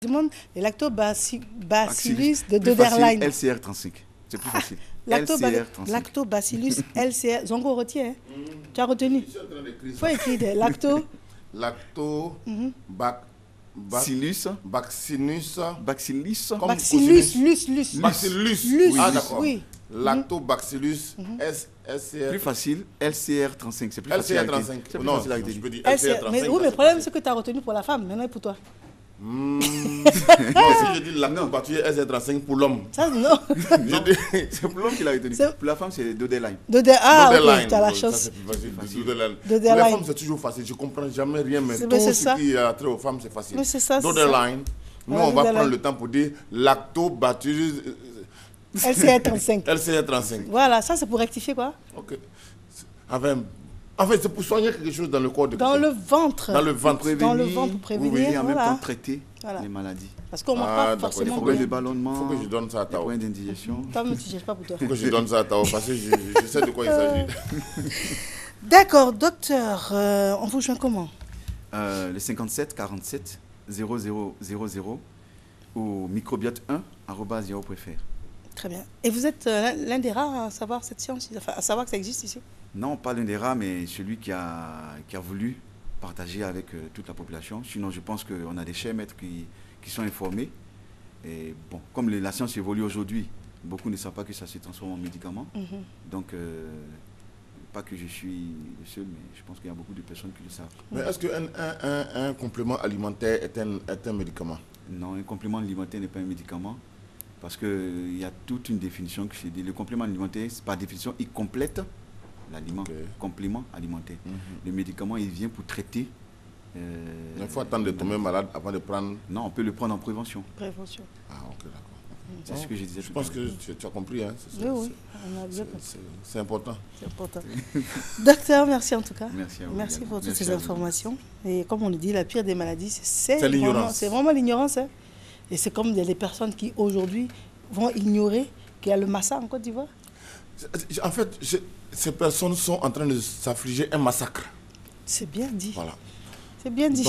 demande les lactobacillus de Doderlein. LCR35. C'est plus facile. Lactobacillus LCR. Zongo retient. Tu as retenu. Il faut écrire des Bacillus. Ah d'accord. Oui. Lactobacillus SCR. Plus facile, LCR35. C'est plus facile. LCR35. Non, je peux dire LCR35. Mais oui, mais le problème, c'est que tu as retenu pour la femme, maintenant pour toi. Non, si je dis lactobacillus SCR35 pour l'homme. Ça, non. C'est pour l'homme qu'il a retenu. Pour la femme, c'est Doderlein. Ah, ok, tu as la chance. Pour la femme, c'est toujours facile. Je ne comprends jamais rien, mais tout ce qui a trait aux femmes, c'est facile. Doderlein. Nous, on va prendre le temps pour dire lactobacillus LCR35. LCR35. Voilà, ça c'est pour rectifier quoi? Ok. En fait, c'est pour soigner quelque chose dans le corps de Dans le ventre. Dans le ventre. Dans le ventre pour prévenir. En même temps traiter les maladies. Parce qu'on ne mange pas forcément. Il faut des ballonnements. Il faut que je donne ça à Tao. Des points d'indigestion. Toi, mais tu ne cherches pas pour toi. Il faut que je donne ça à Tao parce que je sais de quoi il s'agit. D'accord, docteur. On vous joint comment? Le 57 47 0000 ou microbiote1@yahoo.fr. Très bien. Et vous êtes l'un des rares à savoir cette science, enfin, à savoir que ça existe ici? Non, pas l'un des rares, mais celui qui a voulu partager avec toute la population. Sinon, je pense qu'on a des chers maîtres qui sont informés. Et bon, comme la science évolue aujourd'hui, beaucoup ne savent pas que ça se transforme en médicament. Donc, pas que je suis le seul, mais je pense qu'il y a beaucoup de personnes qui le savent. Mais est-ce qu'un complément alimentaire est un médicament? Non, un complément alimentaire n'est pas un médicament. Parce qu'il y a toute une définition que je dis. Le complément alimentaire, par définition, il complète l'aliment. Complément alimentaire. Le médicament, il vient pour traiter. Il faut attendre de tomber malade avant de prendre. Non, on peut le prendre en prévention. Prévention. Ah, ok, d'accord. C'est ce que je disais. Je pense que tu as compris. Hein. Oui. C'est important. C'est important. Docteur, merci en tout cas. Merci à vous. Merci pour toutes ces informations. Et comme on le dit, la pire des maladies, c'est l'ignorance. C'est vraiment l'ignorance. Hein. Et c'est comme les personnes qui aujourd'hui vont ignorer qu'il y a le massacre en Côte d'Ivoire. En fait, ces personnes sont en train de s'affliger un massacre. C'est bien dit. Voilà. C'est bien dit.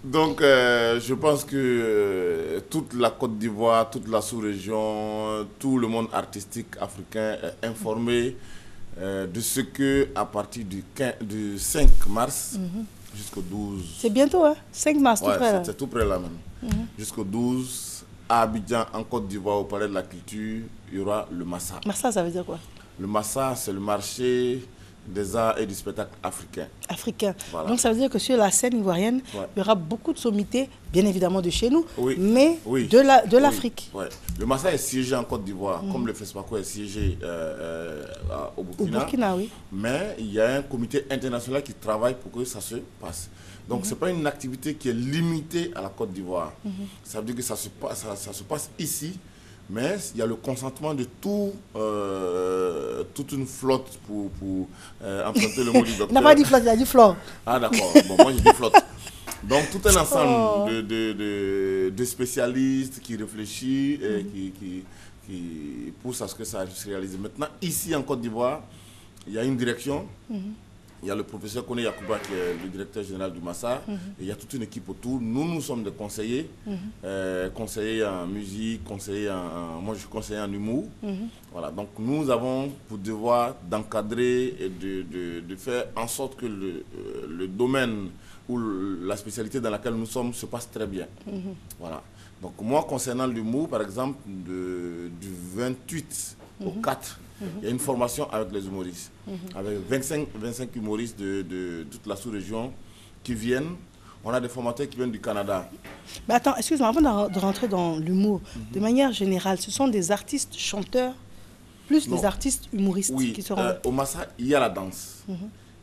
Donc, je pense que toute la Côte d'Ivoire, toute la sous-région, tout le monde artistique africain est informé de ce que, à partir du 5 mars jusqu'au 12... C'est bientôt, hein? 5 mars, tout près là. C'est tout près là même. Jusqu'au 12, à Abidjan, en Côte d'Ivoire, au Palais de la Culture, il y aura le Massa. Massa, ça veut dire quoi? Le Massa, c'est le marché des arts et du spectacle africain. Africain. Voilà. Donc ça veut dire que sur la scène ivoirienne, il y aura beaucoup de sommités, bien évidemment de chez nous, mais de l'Afrique. Oui. Le Massa est siégé en Côte d'Ivoire, comme le FESPACO est siégé au Burkina. Au Burkina, oui. Mais il y a un comité international qui travaille pour que ça se passe. Donc ce n'est pas une activité qui est limitée à la Côte d'Ivoire. Ça veut dire que ça se passe ici. Mais il y a le consentement de toute une flotte pour emprunter le mot du docteur. Il n'a pas dit flotte, il a dit flore. Ah d'accord, bon, moi je dis flotte. Donc tout un ensemble de spécialistes qui réfléchissent et qui poussent à ce que ça se réalise. Maintenant, ici en Côte d'Ivoire, il y a une direction. Il y a le professeur Koné Yakouba qui est le directeur général du Massa. Et il y a toute une équipe autour. Nous sommes des conseillers. Conseillers en musique, moi je suis conseiller en humour. Voilà, donc nous avons pour devoir d'encadrer et de faire en sorte que le domaine ou la spécialité dans laquelle nous sommes se passe très bien. Voilà. Donc moi concernant l'humour, par exemple, du 28 au 4, il y a une formation avec les humoristes, avec 25 humoristes de toute la sous-région qui viennent. On a des formateurs qui viennent du Canada. Mais attends, excuse-moi, avant de rentrer dans l'humour, de manière générale, ce sont des artistes chanteurs, plus des artistes humoristes qui seront... Au Massa, il y a la danse,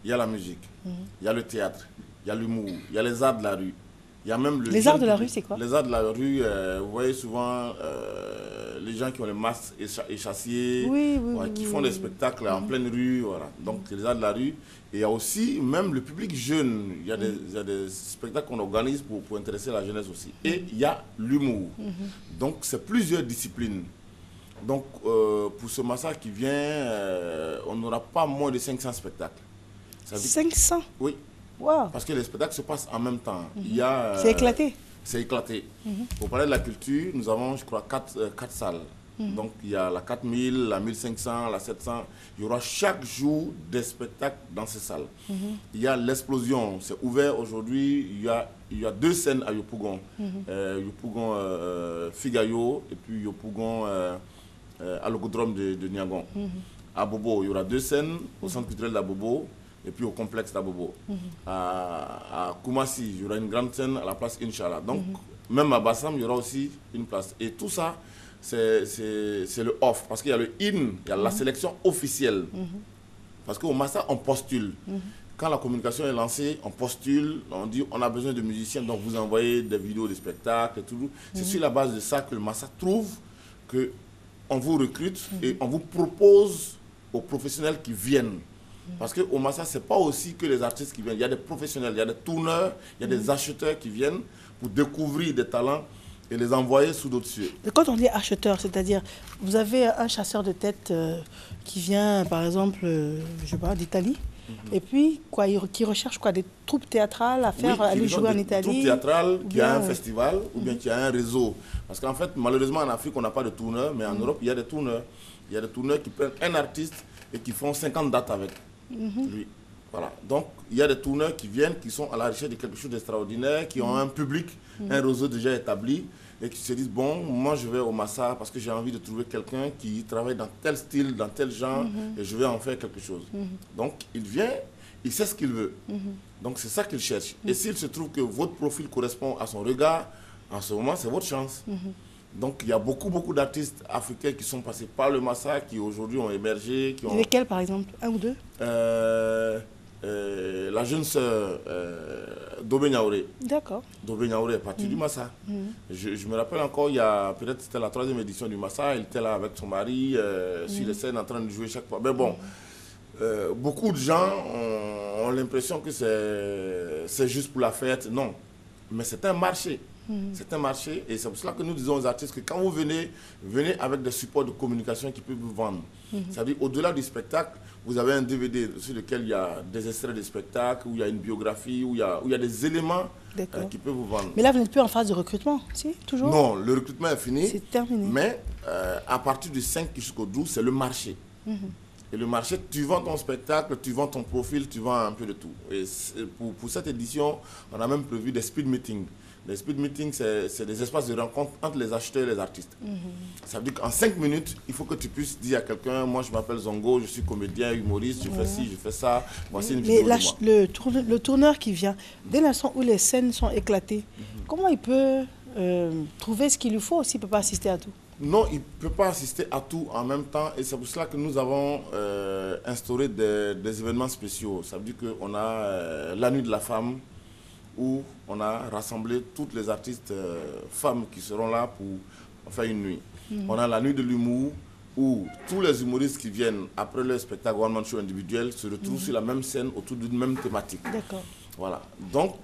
il y a la musique, il y a le théâtre, il y a l'humour, il y a les arts de la rue. Il y a même les arts de la rue, c'est quoi? Les arts de la rue, vous voyez souvent les gens qui ont les masques échassiers, qui font des spectacles en pleine rue. Voilà. Donc, les arts de la rue. Et il y a aussi même le public jeune. Il y a des spectacles qu'on organise pour intéresser la jeunesse aussi. Et il y a l'humour. Donc, c'est plusieurs disciplines. Donc, pour ce massacre qui vient, on n'aura pas moins de 500 spectacles. 500? Oui. Wow. Parce que les spectacles se passent en même temps. C'est éclaté. C'est éclaté. Au Palais de la Culture, nous avons, je crois, 4 salles. Donc, il y a la 4000, la 1500, la 700. Il y aura chaque jour des spectacles dans ces salles. Il y a l'Explosion. C'est ouvert aujourd'hui. Il y a 2 scènes à Yopougon. Yopougon Figayo et puis Yopougon à l'Ogodrome de Niagon. À Bobo, il y aura 2 scènes au Centre culturel d'Abobo et puis au complexe d'Abobo. À Koumassi, il y aura une grande scène à la place Inch'Allah. Donc, même à Bassam, il y aura aussi une place. Et tout ça, c'est le off. Parce qu'il y a le in, il y a la sélection officielle. Parce qu'au Massa, on postule. Quand la communication est lancée, on postule, on dit on a besoin de musiciens, donc vous envoyez des vidéos de spectacles et tout. C'est sur la base de ça que le Massa trouve qu'on vous recrute et on vous propose aux professionnels qui viennent. Parce qu'au Massa, ce n'est pas aussi que les artistes qui viennent. Il y a des professionnels, il y a des tourneurs, il y a des acheteurs qui viennent pour découvrir des talents et les envoyer sous d'autres cieux. Quand on dit acheteur, c'est-à-dire, vous avez un chasseur de tête qui vient, par exemple, je sais pas, d'Italie, et puis, quoi, qui recherche quoi, des troupes théâtrales à faire, aller jouer en Italie. Des troupes théâtrales, qui a un festival, ou bien qui a un réseau. Parce qu'en fait, malheureusement, en Afrique, on n'a pas de tourneurs, mais en Europe, il y a des tourneurs. Il y a des tourneurs qui prennent un artiste et qui font 50 dates avec lui. Voilà. Donc, il y a des tourneurs qui viennent, qui sont à la recherche de quelque chose d'extraordinaire, qui ont un public, un réseau déjà établi, et qui se disent, bon, moi je vais au Massa parce que j'ai envie de trouver quelqu'un qui travaille dans tel style, dans tel genre, et je vais en faire quelque chose. Donc, il vient, il sait ce qu'il veut. Donc, c'est ça qu'il cherche. Et s'il se trouve que votre profil correspond à son regard, en ce moment, c'est votre chance. Donc, il y a beaucoup d'artistes africains qui sont passés par le Massa, qui aujourd'hui ont émergé. Qui ont... Lesquels, par exemple? Un ou deux? La jeune sœur Dobé Niaouré. D'accord. Dobé Niaouré est partie du Massa. Je me rappelle encore, il y a peut-être c'était la 3e édition du Massa, elle était là avec son mari sur les scènes en train de jouer chaque fois. Mais bon, beaucoup de gens ont l'impression que c'est juste pour la fête. Non, mais c'est un marché. C'est un marché et c'est pour cela que nous disons aux artistes que quand vous venez avec des supports de communication qui peuvent vous vendre. C'est-à-dire au-delà du spectacle, vous avez un DVD sur lequel il y a des extraits de spectacle, où il y a une biographie, où il y a des éléments qui peuvent vous vendre. Mais là, vous n'êtes plus en phase de recrutement, si, toujours? Non, le recrutement est fini. C'est terminé. Mais à partir du 5 jusqu'au 12, c'est le marché. Et le marché, tu vends ton spectacle, tu vends ton profil, tu vends un peu de tout. Et pour cette édition, on a même prévu des speed meetings. Les speed meetings, c'est des espaces de rencontre entre les acheteurs et les artistes. Ça veut dire qu'en 5 minutes, il faut que tu puisses dire à quelqu'un, moi je m'appelle Zongo, je suis comédien, humoriste, je fais ci, je fais ça, voici une vidéo de moi. Le tourneur qui vient, dès l'instant où les scènes sont éclatées, comment il peut trouver ce qu'il lui faut s'il ne peut pas assister à tout? Non, il ne peut pas assister à tout en même temps et c'est pour cela que nous avons instauré des événements spéciaux. Ça veut dire qu'on a la nuit de la femme, où on a rassemblé toutes les artistes femmes qui seront là pour faire une nuit. On a la nuit de l'humour, où tous les humoristes qui viennent après le spectacle One Man Show individuel se retrouvent sur la même scène autour d'une même thématique. D'accord. Voilà. Donc,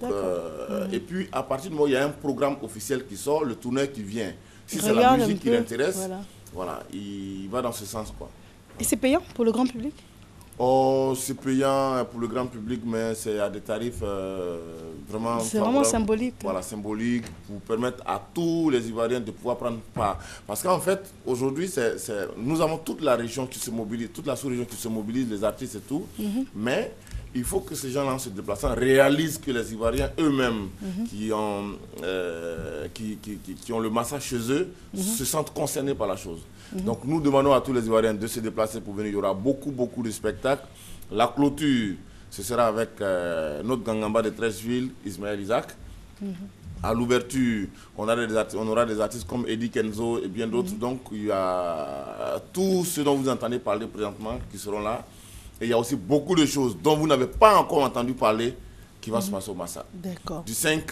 et puis à partir du moment où il y a un programme officiel qui sort, le tourneur qui vient, si c'est la musique qui l'intéresse, voilà, il va dans ce sens, quoi. Et c'est payant pour le grand public? Oh, c'est payant pour le grand public, mais c'est à des tarifs vraiment... C'est vraiment symbolique. Voilà, symbolique, pour permettre à tous les Ivoiriens de pouvoir prendre part. Parce qu'en fait, aujourd'hui, nous avons toute la région qui se mobilise, toute la sous-région qui se mobilise, les artistes et tout, mais il faut que ces gens-là, en se déplaçant, réalisent que les Ivoiriens eux-mêmes, qui ont le Massa chez eux, se sentent concernés par la chose. Donc nous demandons à tous les Ivoiriens de se déplacer pour venir. Il y aura beaucoup de spectacles. La clôture, ce sera avec notre Gangamba de Treichville, Ismaël Isaac. À l'ouverture, on aura des artistes comme Eddie Kenzo et bien d'autres. Donc il y a tout ce dont vous entendez parler présentement qui seront là. Et il y a aussi beaucoup de choses dont vous n'avez pas encore entendu parler qui va se passer au Massa. D'accord. Du 5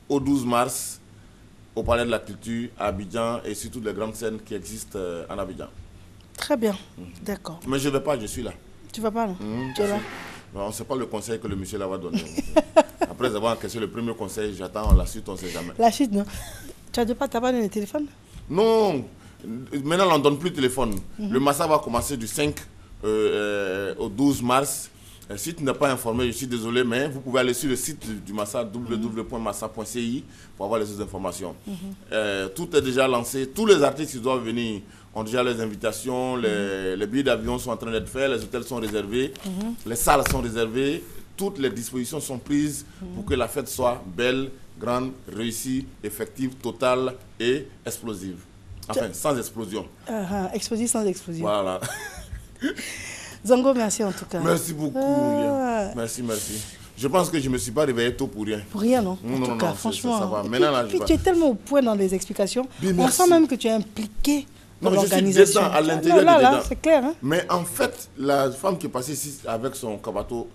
au 12 mars, au Palais de la Culture, à Abidjan et sur toutes les grandes scènes qui existent en Abidjan. Très bien, d'accord. Mais je ne vais pas, je suis là. Tu ne vas pas là? Tu es là? On ne sait pas le conseil que le monsieur là va donner. Après avoir encaissé le premier conseil, j'attends la suite, on ne sait jamais. La suite, non? Tu n'as pas donné le téléphone? Non, maintenant on ne donne plus de téléphone. Le Massa va commencer du 5 au 12 mars. Si tu n'es pas informé, je suis désolé, mais vous pouvez aller sur le site du Massa, www.massa.ci, pour avoir les autres informations. Tout est déjà lancé. Tous les artistes qui doivent venir ont déjà les invitations. Les billets d'avion sont en train d'être faits. Les hôtels sont réservés. Les salles sont réservées. Toutes les dispositions sont prises pour que la fête soit belle, grande, réussie, effective, totale et explosive. Enfin, sans explosion. Explosif sans explosion. Voilà. Zongo, merci en tout cas. Merci beaucoup. Merci, merci. Je pense que je ne me suis pas réveillé tôt pour rien. Pour rien, non? En tout cas, franchement. Ça va. Maintenant, là, puis tu es tellement au point dans les explications. Bien, on sent même que tu es impliqué dans l'organisation. Je suis dedans, à l'intérieur là, dedans. C'est clair. Hein? Mais en fait, la femme qui est passée ici avec son kabato,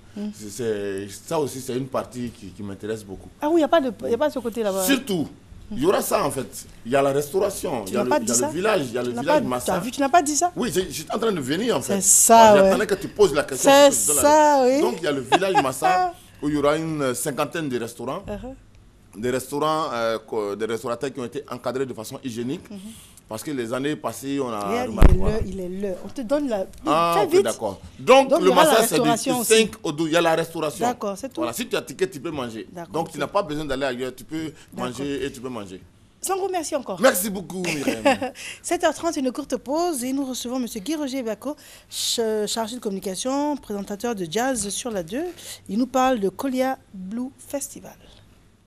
ça aussi, c'est une partie qui m'intéresse beaucoup. Ah oui, il n'y a pas ce côté là-bas. Surtout. Il y aura ça en fait. Il y a la restauration, il y a le village, il y a le village Massa. T'as vu, tu n'as pas dit ça? Oui, je suis en train de venir en fait. C'est ça, ouais. J'attendais que tu poses la question. C'est ça, oui. Donc il y a le village Massa où il y aura une cinquantaine de restaurants. Des restaurateurs qui ont été encadrés de façon hygiénique. Parce que les années passées, on a remarqué. Il est l'heure. On te donne la... Ah, ok, d'accord. Donc le Massa, c'est du 5 au 12. Il y a la restauration. D'accord, c'est tout. Voilà, si tu as ticket, tu peux manger. Donc tu n'as pas besoin d'aller ailleurs. Tu peux manger et tu peux manger. Sango, merci encore. Merci beaucoup, Myriam. 7h30, une courte pause et nous recevons M. Guy-Roger Bako, chargé de communication, présentateur de jazz sur la 2. Il nous parle de Kolia Blue Festival.